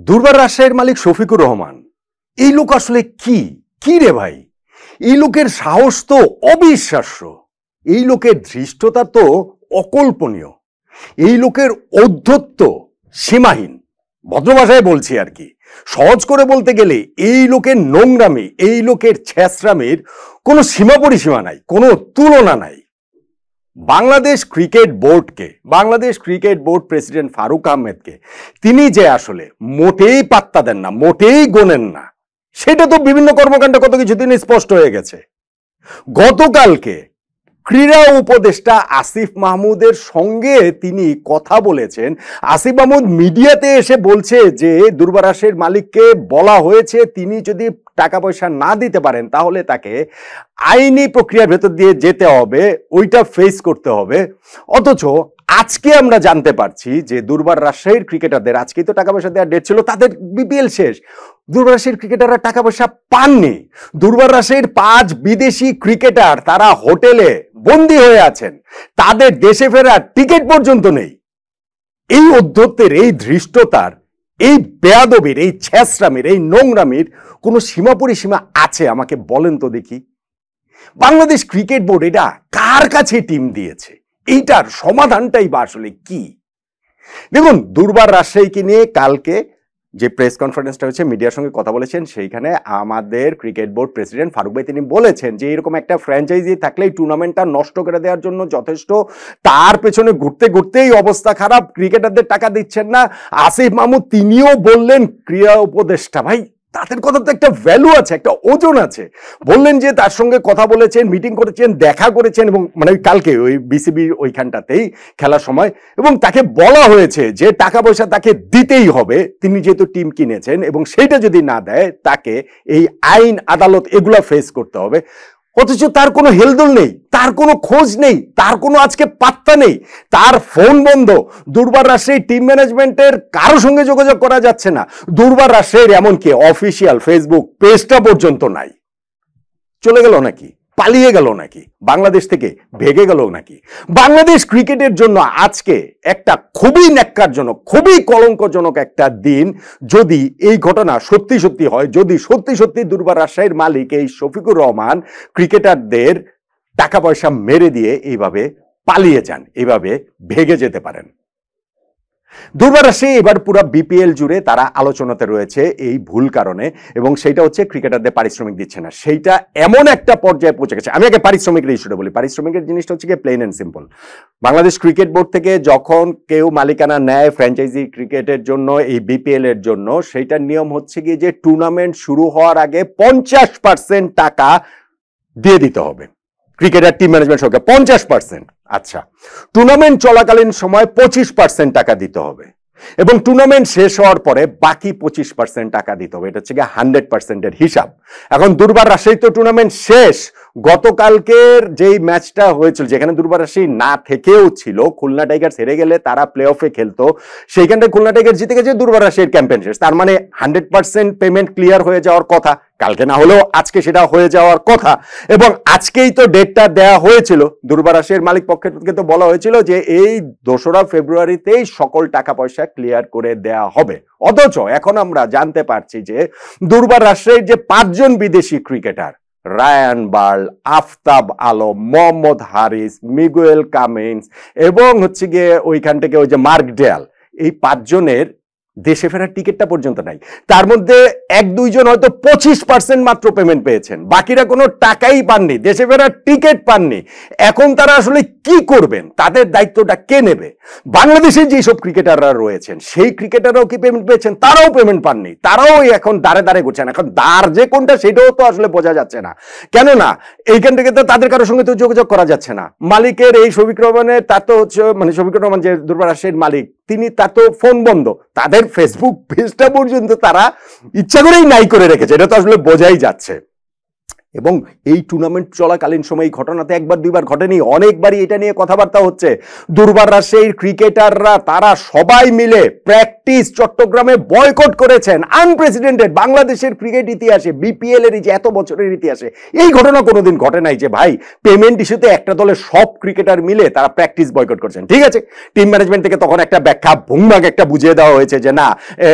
দুর্বার রাজশাহীর মালিক শফিকুর রহমান এই লোক আসলে কি কি রে ভাই? এই লোকের সাহস তো অবিশ্বাস্য, এই লোকের ধৃষ্টতা তো অকল্পনীয়, এই লোকের ঔদ্ধত্য সীমাহীন। ভদ্র ভাষায় বলছি আর কি, সহজ করে বলতে গেলে এই লোকের নোংরামি, এই লোকের ছেঁচড়ামির কোনো সীমা পরিসীমা নাই, কোনো তুলনা নাই। Bangladesh cricket board president Faruk আহমেদকে তিনি যে আসলে মোটেই পাত্তা দেন না, মোটেই গোনেন না, সেটা তো বিভিন্ন কর্মকাণ্ড কত কিছু তিনি স্পষ্ট হয়ে গেছে। গতকালকে ক্রীড়া উপদেষ্টা আসিফ মাহমুদের সঙ্গে তিনি কথা বলেছেন। আসিফ মাহমুদ মিডিয়াতে এসে বলছে যে দুর্বার রাজশাহীর মালিককে বলা হয়েছে তিনি যদি টাকা পয়সা না দিতে পারেন তাহলে তাকে আইনি প্রক্রিয়ার ভেতর দিয়ে যেতে হবে, ওইটা ফেস করতে হবে। অথচ আজকে আমরা জানতে পারছি যে দুর্বার রাজশাহীর ক্রিকেটারদের, আজকেই তো টাকা পয়সা দেওয়ার ডেট ছিল, তাদের বিপিএল শেষ, দুর্বার রাজশাহীর ক্রিকেটাররা টাকা পয়সা পাননি। দুর্বার রাজশাহীর 5 বিদেশি ক্রিকেটার তারা হোটেলে বন্দী হয়ে আছেন, তাদের দেশে ফেরার টিকিট পর্যন্ত নেই। এই অধ্যত্বের, এই ধৃষ্টতার, এই বেয়াদবির, এই ছেঁচড়ামির, এই নোংরামির কোনো সীমা পরিসীমা আছে? আমাকে বলেন তো দেখি। বাংলাদেশ ক্রিকেট বোর্ড এটা কার কাছে টিম দিয়েছে? এইটার সমাধানটাই বা আসলে কি? দেখুন, দুর্বার রাজশাহীকে নিয়ে কালকে যে প্রেস কনফারেন্সটা হচ্ছে, মিডিয়ার সঙ্গে কথা বলেছেন, সেইখানে আমাদের ক্রিকেট বোর্ড প্রেসিডেন্ট ফারুক ভাই তিনি বলেছেন যে এরকম একটা ফ্র্যাঞ্চাইজি থাকলে এই টুর্নামেন্টটা নষ্ট করে দেওয়ার জন্য যথেষ্ট, তার পেছনে ঘুরতে ঘুরতেই অবস্থা খারাপ, ক্রিকেটারদের টাকা দিচ্ছেন না। আসিফ মাহমুদ তিনিও বললেন, ক্রীড়া উপদেষ্টা ভাই, তাদের কথা তো একটা ভ্যালু আছে, একটা ওজন আছে। বললেন যে তার সঙ্গে কথা বলেছেন, মিটিং করেছেন, দেখা করেছেন, এবং মানে কালকে ওই বিসিবির ওইখানটাতেই খেলার সময়, এবং তাকে বলা হয়েছে যে টাকা পয়সা তাকে দিতেই হবে, তিনি যেহেতু টিম কিনেছেন, এবং সেইটা যদি না দেয় তাকে এই আইন আদালত এগুলা ফেস করতে হবে। অথচ তার কোনো হেলদোল নেই, তার কোনো খোঁজ নেই, তার কোনো আজকে পাত্তা নেই, তার ফোন বন্ধ। দুর্বার রাজশাহী টিম ম্যানেজমেন্টের কারো সঙ্গে যোগাযোগ করা যাচ্ছে না। দুর্বার রাজশাহীর এমনকি অফিসিয়াল ফেসবুক পেজটা পর্যন্ত নাই। চলে গেল নাকি? পালিয়ে গেল নাকি? বাংলাদেশ থেকে ভেগে গেল নাকি? বাংলাদেশ ক্রিকেটের জন্য আজকে একটা খুবই ন্যাক্কারজনক, খুবই কলঙ্কজনক একটা দিন। যদি এই ঘটনা সত্যি সত্যি হয়, যদি সত্যি সত্যি দুর্বার রাজশাহীর মালিক এই শফিকুর রহমান ক্রিকেটারদের টাকা পয়সা মেরে দিয়ে এইভাবে পালিয়ে যান, এইভাবে ভেগে যেতে পারেন। দুর্বার রাজশাহী এবার পুরো বিপিএল জুড়ে তারা আলোচনাতে রয়েছে এই ভুল কারণে, এবং সেইটা হচ্ছে ক্রিকেটারদের পারিশ্রমিক দিচ্ছে না। সেইটা এমন একটা পর্যায়ে পৌঁছে গেছে। আমি আগে পারিশ্রমিকের ইস্যুটা বলি। পারিশ্রমিকের জিনিসটা হচ্ছে গিয়ে plain and simple. Bangladesh cricket board থেকে যখন কেউ মালিকানা নেয় ফ্র্যাঞ্চাইজি ক্রিকেটের জন্য, এই বিপিএল এর জন্য, সেইটার নিয়ম হচ্ছে গিয়ে যে টুর্নামেন্ট শুরু হওয়ার আগে 50% টাকা দিয়ে দিতে হবে ক্রিকেটার টিম ম্যানেজমেন্ট সঙ্গে, 50%। আচ্ছা, টুর্নামেন্ট চলাকালীন সময় 25% টাকা দিতে হবে, এবং টুর্নামেন্ট শেষ হওয়ার পরে বাকি 25% টাকা দিতে হবে। এটা হচ্ছে গিয়ে 100%-এর হিসাব। এখন দুর্বার রাজশাহী তো টুর্নামেন্ট শেষ, গতকালকের যেই ম্যাচটা হয়েছিল যেখানে দুর্বার রাজশাহী না থেকেও ছিল, খুলনা টাইগার্স হেরে গেলে তারা প্লে অফে খেলতো, সেইখানটায় খুলনা টাইগার্স জিতে গেছে, দুর্বার রাজশাহীর ক্যাম্পেইন শেষ। তার মানে 100% পেমেন্ট ক্লিয়ার হয়ে যাওয়ার কথা, কালকে না হলেও আজকে সেটা হয়ে যাওয়ার কথা। এবং আজকেই তো ডেটটা দেয়া হয়েছিল, দুর্বার রাজশাহীর মালিক পক্ষের থেকে তো বলা হয়েছিল যে এই 2রা ফেব্রুয়ারিতেই সকল টাকা পয়সা ক্লিয়ার করে দেয়া হবে। অথচ এখন আমরা জানতে পারছি যে দুর্বার রাজশাহীর যে 5 জন বিদেশি cricketer, Ryan Burl, Aftab Alam, Mohammad Haris, Miguel Cummins, এবং হচ্ছে গিয়ে ওইখান থেকে ওই যে মার্ক ডেয়াল, এই 5 জনের দেশে ফেরার টিকিটটা পর্যন্ত নাই। তার মধ্যে 1-2 জন হয়তো 25% মাত্র পেমেন্ট পেয়েছেন, বাকিরা কোনো টাকাই পাননি, দেশে ফেরার টিকিট পাননি। এখন তারা আসলে কি করবেন? তাদের দায়িত্বটা কে নেবে? বাংলাদেশে যেসব ক্রিকেটাররা রয়েছেন সেই ক্রিকেটাররাও কি পেমেন্ট পেয়েছেন? তারাও পেমেন্ট পাননি, তারাও এখন দাঁড়ে দাঁড়ে ঘুরছেন। এখন দাঁড় যে কোনটা সেটাও তো আসলে বোঝা যাচ্ছে না। কেননা এইখান থেকে তো তাদের কারোর সঙ্গে তো যোগাযোগ করা যাচ্ছে না। মালিকের এই শফিকুর রহমানের, তার তো হচ্ছে মানে শফিকুর রহমান যে দুর্বার রাজশাহীর মালিক, তিনি, তার তো ফোন বন্ধ, তাদের ফেসবুক পেজটা পর্যন্ত তারা ইচ্ছা করেই নাই করে রেখেছে। এটা তো আসলে বোঝাই যাচ্ছে। এবং এই টুর্নামেন্ট চলাকালীন সময় এই ঘটনাতে একবার দুইবার ঘটেনি, অনেকবারই এটা নিয়ে কথাবার্তা হচ্ছে। দুর্বার রাজশাহীর ক্রিকেটাররা তারা সবাই মিলে প্র্যাকটিস চট্টগ্রামে বয়কট করেছেন। আনপ্রেসিডেন্টেড বাংলাদেশের ক্রিকেট ইতিহাসে, বিপিএল এর যে এত বছরের ইতিহাসে এই ঘটনা কোনোদিন ঘটে নাই যে ভাই পেমেন্ট ইস্যুতে একটা দলের সব ক্রিকেটার মিলে তারা প্র্যাকটিস বয়কট করছেন। ঠিক আছে, টিম ম্যানেজমেন্ট থেকে তখন একটা ব্যাখ্যা ভুংভাগ একটা বুঝিয়ে দেওয়া হয়েছে যে না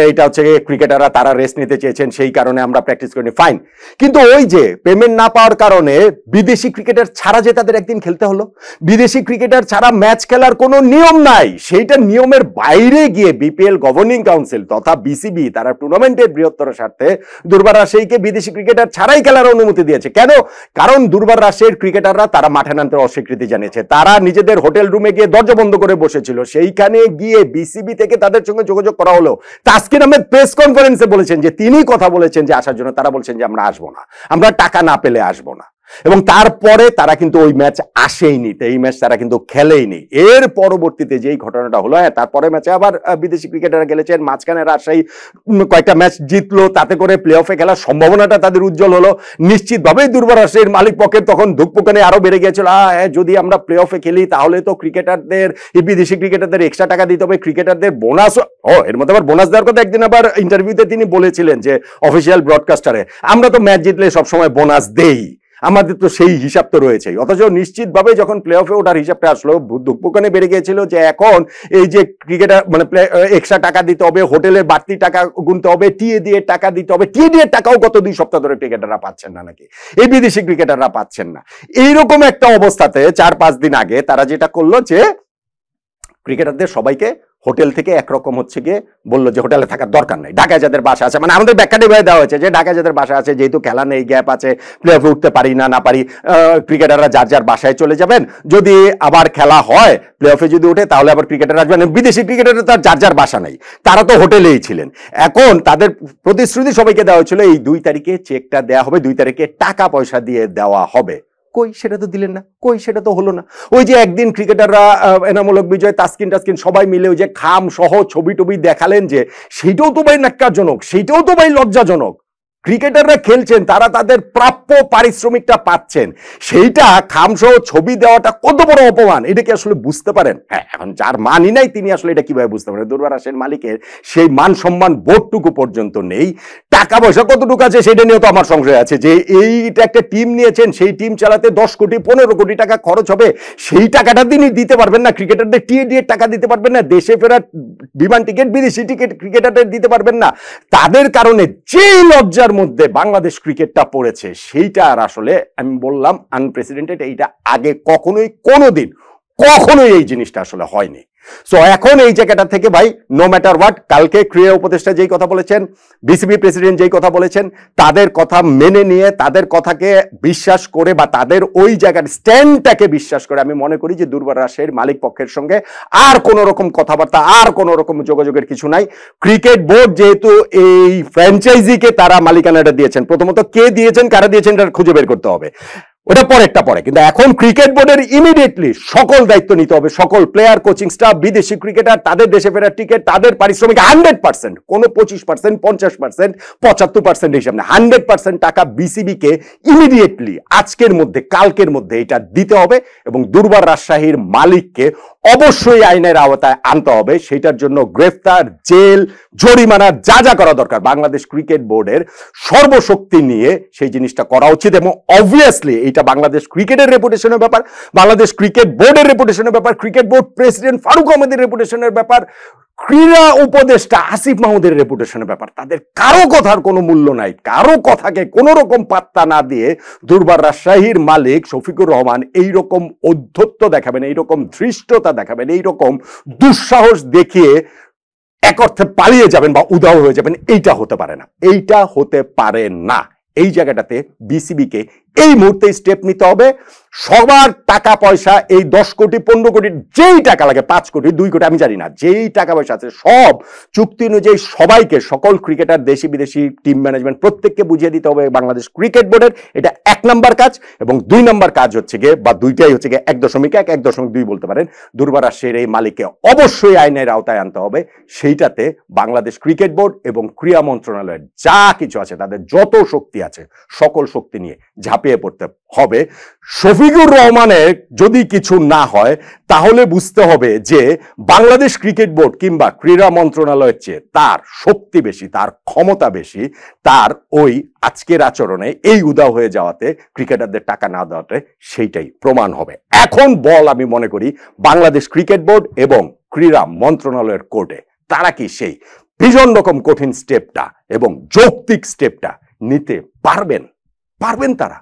এটা হচ্ছে ক্রিকেটাররা তারা রেস্ট নিতে চেয়েছেন সেই কারণে আমরা প্র্যাকটিস করিনি, ফাইন। কিন্তু ওই যে পেমেন্ট না পাওয়ার কারণে বিদেশি ক্রিকেটার ছাড়া যে তাদের একদিন খেলতে হলো, বিদেশি ক্রিকেটার ছাড়া ম্যাচ খেলার কোনো নিয়ম নাই, সেইটা নিয়মের বাইরে গিয়ে বিপিএল গভর্নিং কাউন্সিল তথা বিসিবি তারা টুর্নামেন্টের বৃহত্তর স্বার্থে দুর্বার রাজশাহীকে বিদেশি ক্রিকেটার ছাড়াই খেলার অনুমতি দিয়েছে। কেন? কারণ দুর্বার রাজশাহীর ক্রিকেটাররা তারা মাঠে নামতে অস্বীকৃতি জানিয়েছে, তারা নিজেদের হোটেল রুমে গিয়ে দরজা বন্ধ করে বসেছিল, সেইখানে গিয়ে বিসিবি থেকে তাদের সঙ্গে যোগাযোগ করা হলো। তাসকিন আহমেদ প্রেস কনফারেন্সে বলেছেন যে তিনি কথা বলেছেন যে আসার জন্য, তারা বলছেন যে আমরা আসবো না, আমরা টাকা না পেলে আসবো না। এবং তারপরে তারা কিন্তু ওই ম্যাচ আসেইনি, এই ম্যাচ তারা কিন্তু খেলেইনি। এর পরবর্তীতে যেই ঘটনাটা হলো, হ্যাঁ তারপরে ম্যাচে আবার বিদেশি ক্রিকেটাররা খেলেছেন, মাঝখানে রাজশাহী কয়েকটা ম্যাচ জিতলো, তাতে করে প্লে অফে খেলার সম্ভাবনাটা তাদের উজ্জ্বল হলো। নিশ্চিতভাবেই দুর্বার রাজশাহীর মালিক পক্ষের তখন ধুকপুকানি আরো বেড়ে গিয়েছিল, যদি আমরা প্লে অফে খেলি তাহলে তো ক্রিকেটারদের, এই বিদেশি ক্রিকেটারদের এক্সট্রা টাকা দিতে হবে, ক্রিকেটারদের বোনাস, এর মধ্যে আবার বোনাস দেওয়ার কথা একদিন আবার ইন্টারভিউতে তিনি বলেছিলেন যে অফিসিয়াল ব্রডকাস্টারে, আমরা তো ম্যাচ জিতলে সবসময় বোনাস দেই, আমাদের তো সেই হিসাব তো রয়েছে। অথচ নিশ্চিতভাবে যখন প্লে অফে ওঠার হিসাবটা আসলো, ধুকপুকানি বেড়ে গিয়েছিল যে এখন এই যে ক্রিকেটার মানে এক্সট্রা টাকা দিতে হবে, হোটেলের বাড়তি টাকা গুনতে হবে, টিএ দিয়ে টাকা দিতে হবে, টিএ দিয়ে টাকাও গত 2 সপ্তাহ ধরে ক্রিকেটাররা পাচ্ছেন না, নাকি এই বিদেশি ক্রিকেটাররা পাচ্ছেন না। এইরকম একটা অবস্থাতে 4-5 দিন আগে তারা যেটা করলো যে ক্রিকেটারদের সবাইকে হোটেল থেকে একরকম হচ্ছে গিয়ে বললো যে হোটেলে থাকার দরকার নেই, ঢাকায় যাদের বাসা আছে, মানে আমাদের ব্যাখ্যাটি ভাবে দেওয়া হয়েছে যে ঢাকায় যাদের বাসা আছে, যেহেতু খেলা নেই, গ্যাপ আছে, প্লে অফে উঠতে পারি না পারি, ক্রিকেটাররা যার যার বাসায় চলে যাবেন, যদি আবার খেলা হয় প্লে অফে যদি উঠে তাহলে আবার ক্রিকেটার আসবেন। বিদেশি ক্রিকেটাররা তার যার যার বাসা নেই, তারা তো হোটেলেই ছিলেন। এখন তাদের প্রতিশ্রুতি সবাইকে দেওয়া হয়েছিল এই 2 তারিখে চেকটা দেওয়া হবে, 2 তারিখে টাকা পয়সা দিয়ে দেওয়া হবে। কই সেটা তো দিলেন না, কই সেটা তো হলো না। ওই যে একদিন ক্রিকেটাররা এনামূলক বিজয়, তাসকিন সবাই মিলে ওই যে খাম সহ ছবি টবি দেখালেন, যে সেইটাও তো ভাই ন্যাক্কারজনক, সেইটাও তো ভাই লজ্জাজনক। ক্রিকেটাররা খেলছেন, তারা তাদের প্রাপ্য পারিশ্রমিকটা পাচ্ছেন, সেইটা খামসহ ছবি দেওয়াটা কত বড় অপমান, এটা কি আসলে বুঝতে পারেন? হ্যাঁ, এখন যার মানই নাই তিনি আসলে এটা কিভাবে বুঝতে পারেন? দুর্বার রাজশাহীর মালিকের সেই মান সম্মান বোধটুকু পর্যন্ত নেই। টাকা পয়সা কতটুকু আছে সেটা নিয়েও তো আমার সংশয় আছে, যে এইটা একটা টিম নিয়েছেন, সেই টিম চালাতে 10 কোটি 15 কোটি টাকা খরচ হবে, সেই টাকাটা তিনি দিতে পারবেন না, ক্রিকেটারদের টিএ দিয়ে টাকা দিতে পারবেন না, দেশে ফেরার বিমান টিকিট, বিদেশি টিকিট ক্রিকেটারদের দিতে পারবেন না। তাদের কারণে যে লজ্জার মধ্যে বাংলাদেশ ক্রিকেটটা পড়েছে সেইটা আর আসলে আমি বললাম আনপ্রেসিডেন্টেড, এইটা আগে কখনোই কোনোদিন কখনোই এই জিনিসটা আসলে হয়নি। সো এখন এই জায়গাটা থেকে ভাই নো ম্যাটার হোয়াট, কালকে ক্রীড়া উপদেষ্টা যেই কথা বলেছেন, বিসিবি প্রেসিডেন্ট যেই কথা বলেছেন, তাদের কথা মেনে নিয়ে তাদের কথাকে বিশ্বাস করে বা তাদের ওই জায়গার স্ট্যান্ডটাকে বিশ্বাস করে আমি মনে করি যে দুর্বার রাজশাহীর মালিক পক্ষের সঙ্গে আর কোন রকম কথাবার্তা, আর কোন রকম যোগাযোগের কিছু নাই। ক্রিকেট বোর্ড যেহেতু এই ফ্র্যাঞ্চাইজিকে তারা মালিকানাটা দিয়েছেন, প্রথমত কে দিয়েছেন, কারা দিয়েছেন, এটা খুঁজে বের করতে হবে, ওটা পরেরটা পরে। কিন্তু এখন ক্রিকেট বোর্ডের ইমিডিয়েটলি সকল দায়িত্ব নিতে হবে, সকল প্লেয়ার, কোচিং স্টাফ, বিদেশি ক্রিকেটার, তাদের দেশে ফেরার টিকিট, তাদের পারিশ্রমিক 100%, কোনো 25%, 50%, 75% হিসাব না, 100% টাকা বিসিবি কে ইমিডিয়েটলি আজকের মধ্যে, কালকের মধ্যে এটা দিতে হবে এবং দুর্বার রাজশাহীর মালিককে অবশ্যই আইনের আওতায় আনতে হবে। সেটার জন্য গ্রেফতার, জেল, জরিমানা যা যা করা দরকার বাংলাদেশ ক্রিকেট বোর্ডের সর্বশক্তি নিয়ে সেই জিনিসটা করা উচিত। এবং অবভিয়াসলি এটা বাংলাদেশ ক্রিকেটের রেপুটেশনের ব্যাপার, বাংলাদেশ ক্রিকেট বোর্ডের রেপুটেশনের ব্যাপার, ক্রিকেট বোর্ড প্রেসিডেন্ট ফারুক আহমেদের রেপুটেশনের ব্যাপার, ক্রীড়া উপদেষ্টা আসিফ মাহমুদের রেপুটেশনের ব্যাপার। তাদের কারো কথার কোনো মূল্য নাই, কারো কথাকে কোনো রকম পাত্তা না দিয়ে দুর্বার রাজশাহীর মালিক শফিকুর রহমান এইরকম ঔদ্ধত্য দেখাবেন, এইরকম ধৃষ্টতা দেখাবেন, এইরকম দুঃসাহস দেখিয়ে এক অর্থে পালিয়ে যাবেন বা উধাও হয়ে যাবেন, এইটা হতে পারে না, এইটা হতে পারে না। এই জায়গাটাতে বিসিবিকে এই মুহূর্তে স্টেপ নিতে হবে, সবার টাকা পয়সা এই 10 কোটি 15 কোটি যেই টাকা লাগে, 5 কোটি 2 কোটি আমি জানি না, যেই টাকা পয়সা আছে সব চুক্তি অনুযায়ী সবাইকে, সকল ক্রিকেটার, দেশি বিদেশি টিম ম্যানেজমেন্ট প্রত্যেককে বুঝিয়ে দিতে হবে বাংলাদেশ ক্রিকেট বোর্ডের। এটা 1 নাম্বার কাজ। এবং 2 নাম্বার কাজ হচ্ছে গিয়ে, বা দুইটাই হচ্ছে গিয়ে 1.1 1.2 বলতে পারেন, দুর্বারাশের এই মালিককে অবশ্যই আইনের আওতায় আনতে হবে। সেইটাতে বাংলাদেশ ক্রিকেট বোর্ড এবং ক্রীড়া মন্ত্রণালয়ের যা কিছু আছে, তাদের যত শক্তি আছে সকল শক্তি নিয়ে ঝাঁপিয়ে পড়তে হবে। শফিকুর রহমানের যদি কিছু না হয় তাহলে বুঝতে হবে যে বাংলাদেশ ক্রিকেট বোর্ড কিংবা ক্রীড়া মন্ত্রণালয়ের চেয়ে তার শক্তি বেশি, তার ক্ষমতা বেশি, তার ওই আজকের আচরণে এই উদাও হয়ে যাওয়াতে, ক্রিকেটারদের টাকা না দেওয়াতে সেইটাই প্রমাণ হবে। এখন বল আমি মনে করি বাংলাদেশ ক্রিকেট বোর্ড এবং ক্রীড়া মন্ত্রণালয়ের কোর্টে তারা কি সেই ভীষণ রকম কঠিন স্টেপটা এবং যৌক্তিক স্টেপটা নিতে পারবেন তারা?